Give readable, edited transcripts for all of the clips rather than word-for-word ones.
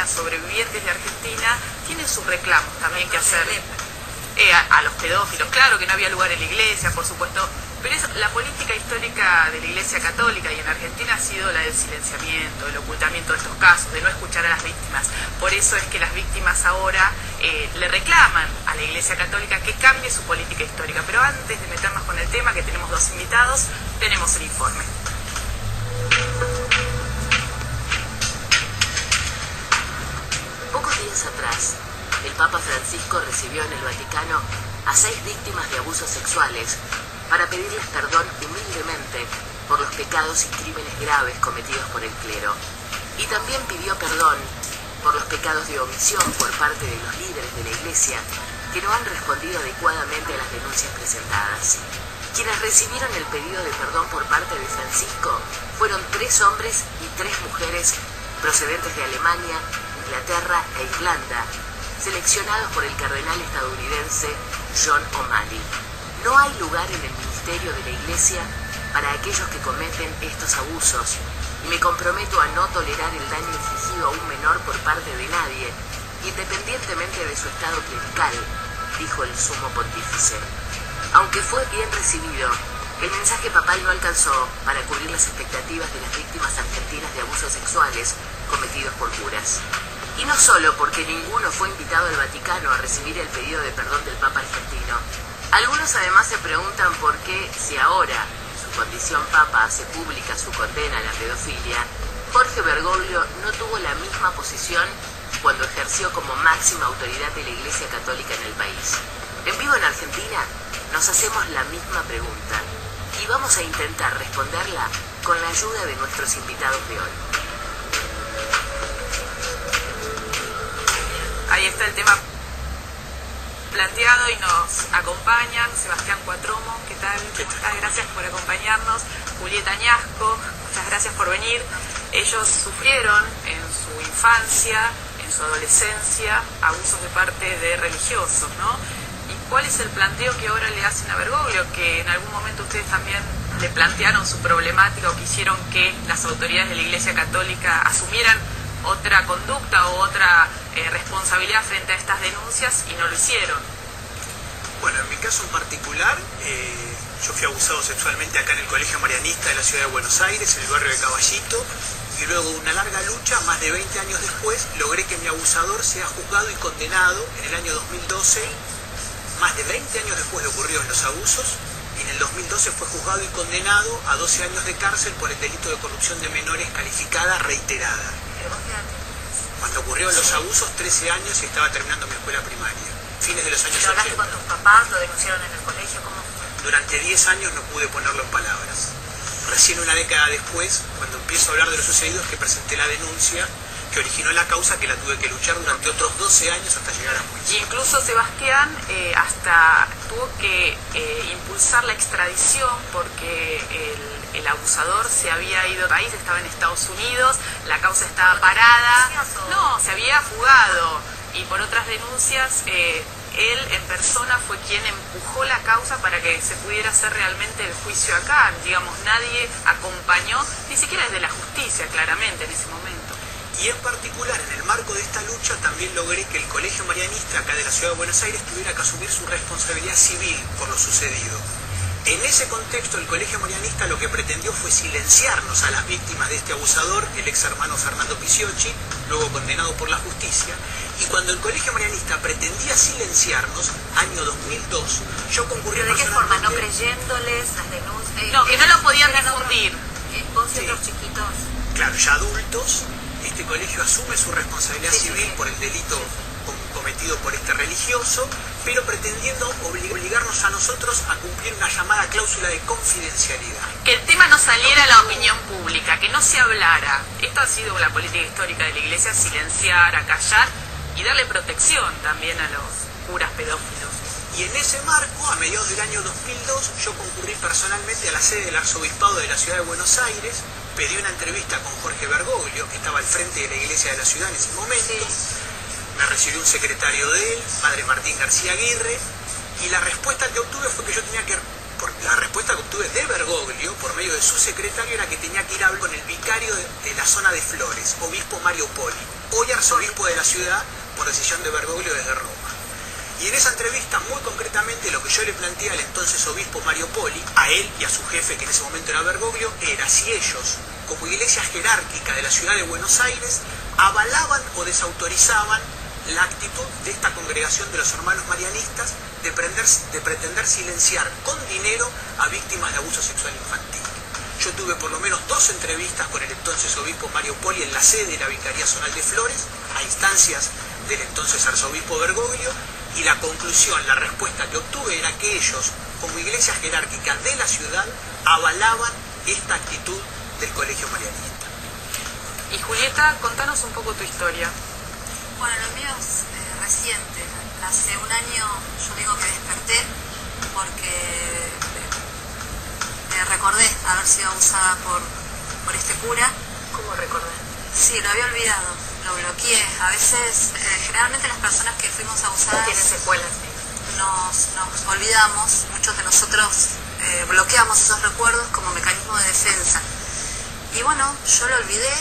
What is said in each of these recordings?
Argentina, sobrevivientes de Argentina, tienen sus reclamos también que hacer a los pedófilos. Claro que no había lugar en la iglesia, por supuesto, pero la política histórica de la Iglesia Católica y en Argentina ha sido la del silenciamiento, del ocultamiento de estos casos, de no escuchar a las víctimas. Por eso es que las víctimas ahora le reclaman a la Iglesia Católica que cambie su política histórica. Pero antes de meternos con el tema, que tenemos dos invitados, tenemos el informe. Pocos días atrás, el Papa Francisco recibió en el Vaticano a 6 víctimas de abusos sexuales para pedirles perdón humildemente por los pecados y crímenes graves cometidos por el clero. Y también pidió perdón por los pecados de omisión por parte de los líderes de la Iglesia que no han respondido adecuadamente a las denuncias presentadas. Quienes recibieron el pedido de perdón por parte de Francisco fueron 3 hombres y 3 mujeres procedentes de Alemania, Inglaterra e Irlanda, seleccionados por el cardenal estadounidense John O'Malley. No hay lugar en el ministerio de la Iglesia para aquellos que cometen estos abusos, y me comprometo a no tolerar el daño infligido a un menor por parte de nadie, independientemente de su estado clerical, dijo el sumo pontífice. Aunque fue bien recibido, el mensaje papal no alcanzó para cubrir las expectativas de las víctimas argentinas de abusos sexuales cometidos por curas. Y no solo porque ninguno fue invitado al Vaticano a recibir el pedido de perdón del Papa argentino. Algunos además se preguntan por qué, si ahora, en su condición Papa, hace pública su condena a la pedofilia, Jorge Bergoglio no tuvo la misma posición cuando ejerció como máxima autoridad de la Iglesia Católica en el país. En Vivo en Argentina nos hacemos la misma pregunta y vamos a intentar responderla con la ayuda de nuestros invitados de hoy. Ahí está el tema planteado y nos acompañan Sebastián Cuatromo, ¿qué tal? ¿Cómo estás? Gracias por acompañarnos. Julieta Añasco, muchas gracias por venir. Ellos sufrieron en su infancia, en su adolescencia, abusos de parte de religiosos, ¿no? ¿Y cuál es el planteo que ahora le hacen a Bergoglio? Que en algún momento ustedes también le plantearon su problemática o quisieron que las autoridades de la Iglesia Católica asumieran otra conducta o otra responsabilidad frente a estas denuncias y no lo hicieron. Bueno, en mi caso en particular, yo fui abusado sexualmente acá en el Colegio Marianista de la Ciudad de Buenos Aires, en el barrio de Caballito, y luego de una larga lucha, más de 20 años después, logré que mi abusador sea juzgado y condenado en el año 2012, más de 20 años después de ocurridos los abusos, y en el 2012 fue juzgado y condenado a 12 años de cárcel por el delito de corrupción de menores calificada reiterada. Cuando ocurrieron los abusos, 13 años y estaba terminando mi escuela primaria, fines de los años 80. ¿Hablaste con tus papás? ¿Lo denunciaron en el colegio? ¿Cómo fue? Durante 10 años no pude ponerlo en palabras. Recién una década después, cuando empiezo a hablar de lo sucedido, es que presenté la denuncia que originó la causa, que la tuve que luchar durante otros 12 años hasta llegar a juicio. Y incluso Sebastián hasta tuvo que impulsar la extradición porque el abusador se había ido del país, estaba en Estados Unidos, la causa estaba parada, no, se había fugado, y por otras denuncias él en persona fue quien empujó la causa para que se pudiera hacer realmente el juicio acá. Digamos, nadie acompañó, ni siquiera desde la justicia, claramente, en ese momento. Y en particular, en el marco de esta lucha, también logré que el Colegio Marianista, acá de la Ciudad de Buenos Aires, tuviera que asumir su responsabilidad civil por lo sucedido. En ese contexto, el Colegio Marianista lo que pretendió fue silenciarnos a las víctimas de este abusador, el ex hermano Fernando Picciocchi, luego condenado por la justicia. Y cuando el Colegio Marianista pretendía silenciarnos, año 2002, yo concurrí ¿Pero de qué forma? ¿No personalmente... creyéndoles las denuncias? No, que no lo podían difundir. Vos y Sí. otros chiquitos. Claro, ya adultos, este colegio asume su responsabilidad civil por el delito cometido por este religioso, pero pretendiendo obligarnos a nosotros a cumplir una llamada cláusula de confidencialidad. Que el tema no saliera a la opinión pública, que no se hablara. Esto ha sido la política histórica de la Iglesia, silenciar, acallar y darle protección también a los curas pedófilos. Y en ese marco, a mediados del año 2002, yo concurrí personalmente a la sede del Arzobispado de la Ciudad de Buenos Aires, pedí una entrevista con Jorge Bergoglio, que estaba al frente de la Iglesia de la Ciudad en ese momento. Sí. Me recibió un secretario de él, padre Martín García Aguirre, y la respuesta que obtuve fue que yo tenía que... La respuesta que obtuve de Bergoglio, por medio de su secretario, era que tenía que ir a hablar con el vicario de la zona de Flores, obispo Mario Poli. hoy arzobispo de la ciudad por decisión de Bergoglio desde Roma. Y en esa entrevista, muy concretamente, lo que yo le planteé al entonces obispo Mario Poli, a él y a su jefe, que en ese momento era Bergoglio, era si ellos, como iglesia jerárquica de la ciudad de Buenos Aires, avalaban o desautorizaban la actitud de esta congregación de los hermanos marianistas de pretender silenciar con dinero a víctimas de abuso sexual infantil. Yo tuve por lo menos 2 entrevistas con el entonces obispo Mario Poli en la sede de la Vicaría Zonal de Flores, a instancias del entonces arzobispo Bergoglio, y la conclusión, la respuesta que obtuve era que ellos, como iglesia jerárquica de la ciudad, avalaban esta actitud del colegio marianista. Y Julieta, contanos un poco tu historia. Bueno, lo mío es reciente. Hace un año yo digo que desperté porque recordé haber sido abusada por este cura. ¿Cómo recordé? Sí, lo había olvidado, lo bloqueé. A veces, generalmente las personas que fuimos abusadas tienen secuelas. Nos olvidamos, muchos de nosotros bloqueamos esos recuerdos como mecanismo de defensa. Y bueno, yo lo olvidé,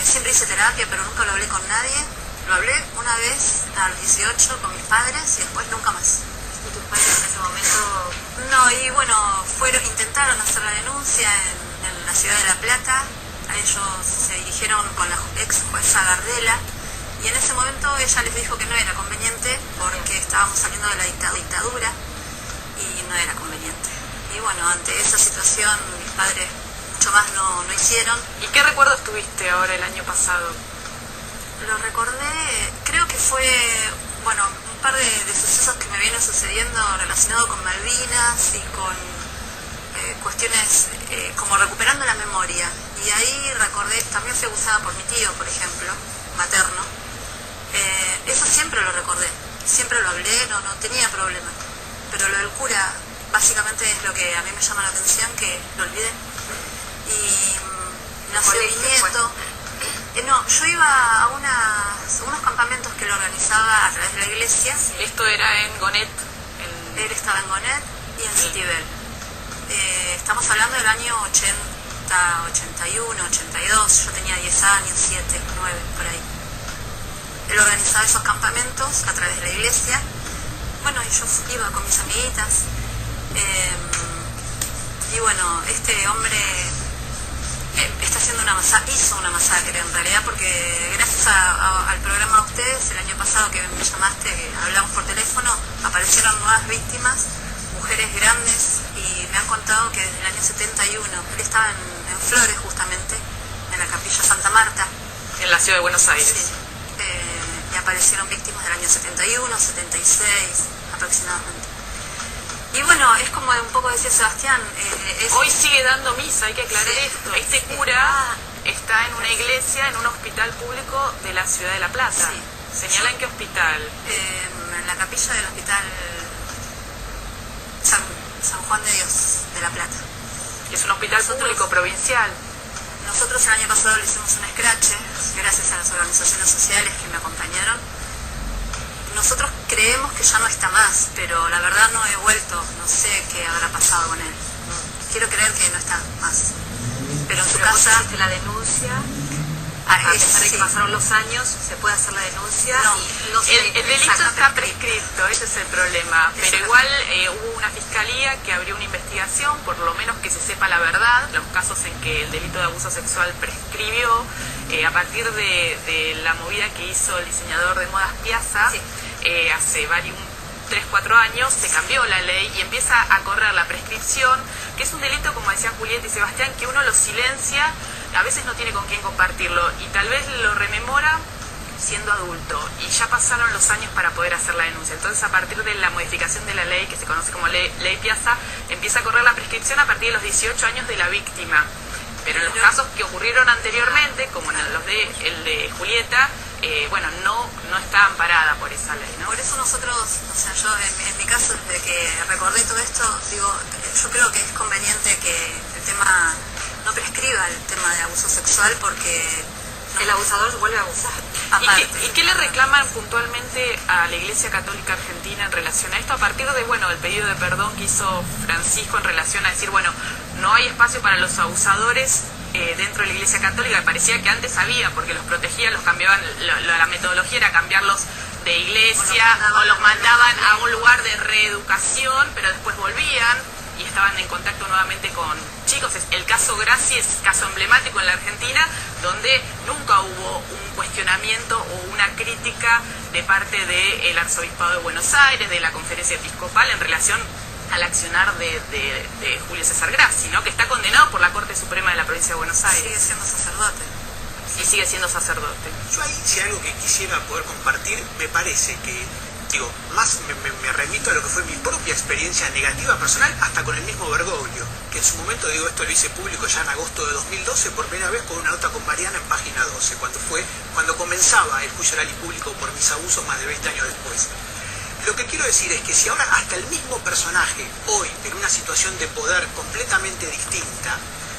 siempre hice terapia, pero nunca lo hablé con nadie. Lo hablé una vez a los 18 con mis padres y después nunca más. ¿Y tus padres en ese momento? No, y bueno, intentaron hacer la denuncia en la ciudad de La Plata. A ellos se dirigieron con la ex jueza Gardela y en ese momento ella les dijo que no era conveniente porque estábamos saliendo de la dictadura y no era conveniente. Y bueno, ante esa situación mis padres mucho más no hicieron. ¿Y qué recuerdos tuviste ahora el año pasado? Lo recordé, creo que fue, bueno, un par de sucesos que me vienen sucediendo relacionados con Malvinas y con cuestiones como recuperando la memoria. Y ahí recordé, también fui abusada por mi tío, por ejemplo, materno. Eso siempre lo recordé, siempre lo hablé, no tenía problema. Pero lo del cura, básicamente es lo que a mí me llama la atención, que lo olvidé. Y nació mi nieto. No, yo iba a unos campamentos que lo organizaba a través de la iglesia. Esto era en Gonet. Él estaba en Gonet y en Citibel. Estamos hablando del año 80, 81, 82, yo tenía 10 años, 7, 9, por ahí. Él organizaba esos campamentos a través de la iglesia. Bueno, y yo iba con mis amiguitas. Y bueno, este hombre hizo una masacre en realidad, porque gracias al programa de ustedes, el año pasado que me llamaste, que hablamos por teléfono, aparecieron nuevas víctimas, mujeres grandes, y me han contado que desde el año 71, él estaba en Flores justamente, en la capilla Santa Marta. En la ciudad de Buenos Aires. Sí, y aparecieron víctimas del año 71, 76 aproximadamente. Y bueno, es como un poco decía Sebastián. Hoy sigue dando misa, hay que aclarar esto. Este cura está en una iglesia, en un hospital público de la ciudad de La Plata. Sí. ¿Señala en qué hospital? En la capilla del hospital San Juan de Dios de La Plata. Es un hospital público provincial. Nosotros el año pasado le hicimos un escrache, gracias a las organizaciones sociales que me acompañaron. Nosotros creemos que ya no está más, pero la verdad no he vuelto, no sé qué habrá pasado con él. Quiero creer que no está más. Pero en su casa... ¿Hiciste la denuncia? A pesar de que pasaron los años, se puede hacer la denuncia. No, el delito está prescrito, ese es el problema. Pero igual hubo una fiscalía que abrió una investigación, por lo menos que se sepa la verdad, los casos en que el delito de abuso sexual prescribió, a partir de la movida que hizo el diseñador de modas Piazza, hace 3-4 años se cambió la ley y empieza a correr la prescripción, que es un delito, como decían Julieta y Sebastián, que uno lo silencia, a veces no tiene con quién compartirlo y tal vez lo rememora siendo adulto y ya pasaron los años para poder hacer la denuncia. Entonces, a partir de la modificación de la ley, que se conoce como ley Piazza, empieza a correr la prescripción a partir de los 18 años de la víctima. Pero en los casos que ocurrieron anteriormente, como en el de Julieta, bueno, no está amparada por esa ley, ¿no? Por eso nosotros, o sea, yo en mi caso, desde que recordé todo esto, digo, yo creo que es conveniente que el tema no prescriba el tema de abuso sexual, porque el abusador vuelve a abusar. ¿Y qué le reclaman puntualmente a la Iglesia Católica Argentina en relación a esto? A partir de, bueno, el pedido de perdón que hizo Francisco en relación a decir, bueno, no hay espacio para los abusadores dentro de la Iglesia Católica, que parecía que antes había, porque los protegían, los cambiaban, la metodología era cambiarlos de iglesia o los mandaban a un lugar de reeducación, pero después volvían y estaban en contacto nuevamente con chicos. El caso Graci es caso emblemático en la Argentina, donde nunca hubo un cuestionamiento o una crítica de parte del Arzobispado de Buenos Aires, de la Conferencia Episcopal, en relación al accionar de Julio César Graci, ¿no? Que está condenado por la Corte Suprema de la Provincia de Buenos Aires. Sigue siendo sacerdote. Y sigue siendo sacerdote. Yo ahí, si algo que quisiera poder compartir, me parece que, digo, más me remito a lo que fue mi propia experiencia negativa personal, hasta con el mismo Bergoglio, que en su momento, digo, esto lo hice público ya en agosto de 2012, por primera vez con una nota con Mariana en página 12, cuando comenzaba el juicio oral y público por mis abusos más de 20 años después. Lo que quiero decir es que si ahora hasta el mismo personaje, hoy, en una situación de poder completamente distinta,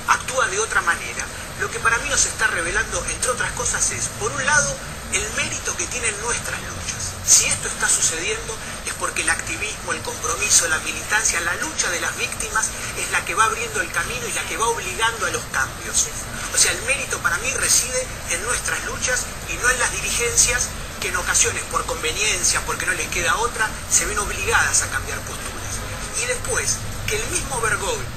actúa de otra manera, lo que para mí nos está revelando, entre otras cosas, es, por un lado, el mérito que tienen nuestras luchas. Si esto está sucediendo es porque el activismo, el compromiso, la militancia, la lucha de las víctimas es la que va abriendo el camino y la que va obligando a los cambios. O sea, el mérito para mí reside en nuestras luchas y no en las dirigencias que en ocasiones, por conveniencia, porque no les queda otra, se ven obligadas a cambiar posturas. Y después, que el mismo Bergoglio,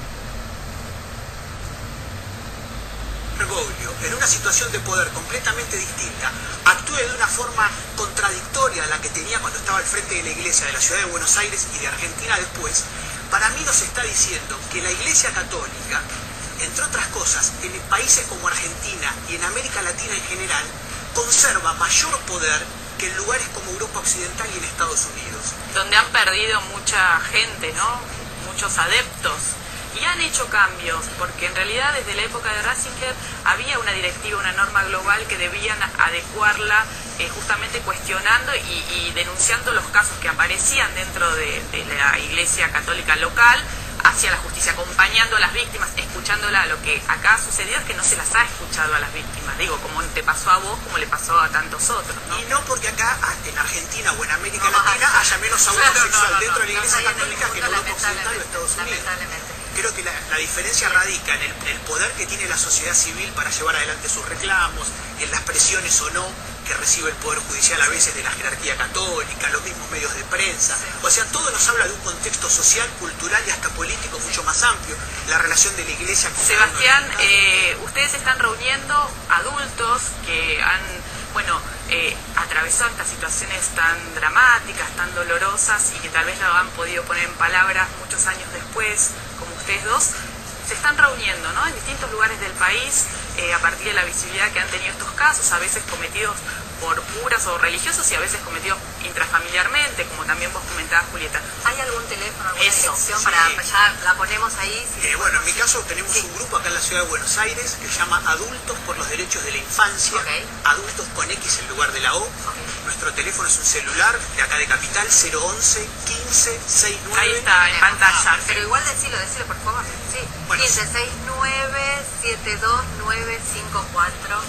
en una situación de poder completamente distinta, actúe de una forma contradictoria a la que tenía cuando estaba al frente de la Iglesia de la Ciudad de Buenos Aires y de Argentina después, para mí nos está diciendo que la Iglesia Católica, entre otras cosas, en países como Argentina y en América Latina en general, conserva mayor poder que en lugares como Europa Occidental y en Estados Unidos. Donde han perdido mucha gente, ¿no? Muchos adeptos. Y han hecho cambios, porque en realidad desde la época de Ratzinger había una directiva, una norma global que debían adecuarla, justamente cuestionando y denunciando los casos que aparecían dentro de la Iglesia Católica local hacia la justicia, acompañando a las víctimas, escuchándola. Lo que acá ha sucedido es que no se las ha escuchado a las víctimas, digo, como te pasó a vos, como le pasó a tantos otros, ¿no? Y no porque acá, en Argentina o en América Latina, haya menos abuso sexual dentro de la Iglesia Católica que en Europa Occidental o Estados Unidos. Creo que la diferencia radica en el poder que tiene la sociedad civil para llevar adelante sus reclamos, en las presiones o no que recibe el Poder Judicial a veces de la jerarquía católica, los mismos medios de prensa. O sea, todo nos habla de un contexto social, cultural y hasta político mucho más amplio. La relación de la Iglesia con Sebastián, ustedes están reuniendo adultos que han, atravesado estas situaciones tan dramáticas, tan dolorosas y que tal vez lo han podido poner en palabras muchos años después, como ustedes dos. Se están reuniendo, ¿no?, en distintos lugares del país a partir de la visibilidad que han tenido estos casos, a veces cometidos por curas o religiosos y a veces cometidos intrafamiliarmente, como también vos comentabas, Julieta. ¿Hay algún teléfono, alguna dirección sí. para ya la ponemos ahí? Bueno, en mi caso tenemos un grupo acá en la Ciudad de Buenos Aires que se llama Adultos por los Derechos de la Infancia, Adultos con X en lugar de la O. Nuestro teléfono es un celular de acá de Capital, 011 15 69. Ahí está, en pantalla. Pero igual decilo por favor. Sí. Bueno, 15 69 72 954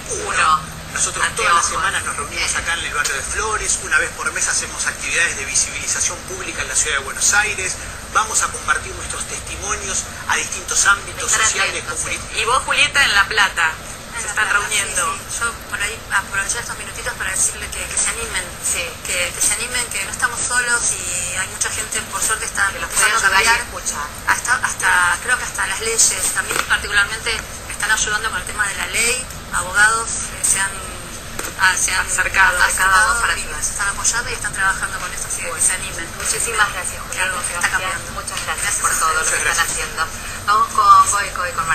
Nosotros todas las semanas nos reunimos acá en el barrio de Flores, una vez por mes hacemos actividades de visibilización pública en la Ciudad de Buenos Aires, vamos a compartir nuestros testimonios a distintos ámbitos sociales, comunitarios. Y vos, Julieta, en La Plata, se están reuniendo. Sí. Yo por ahí aprovechar estos minutitos para decirle que se animen, que se animen, que no estamos solos y hay mucha gente, por suerte, está que los empezando a pueden ayudar cambiar. y escuchar. Creo que hasta las leyes, a mí particularmente me están ayudando con el tema de la ley, abogados se han acercado para ayudar, se están apoyando y están trabajando con esto, así que se animen. Muchísimas gracias, Julián. Algo que está cambiando. Muchas gracias Gracias por a todo lo ustedes. que están haciendo. Vamos con Goico y con Martín.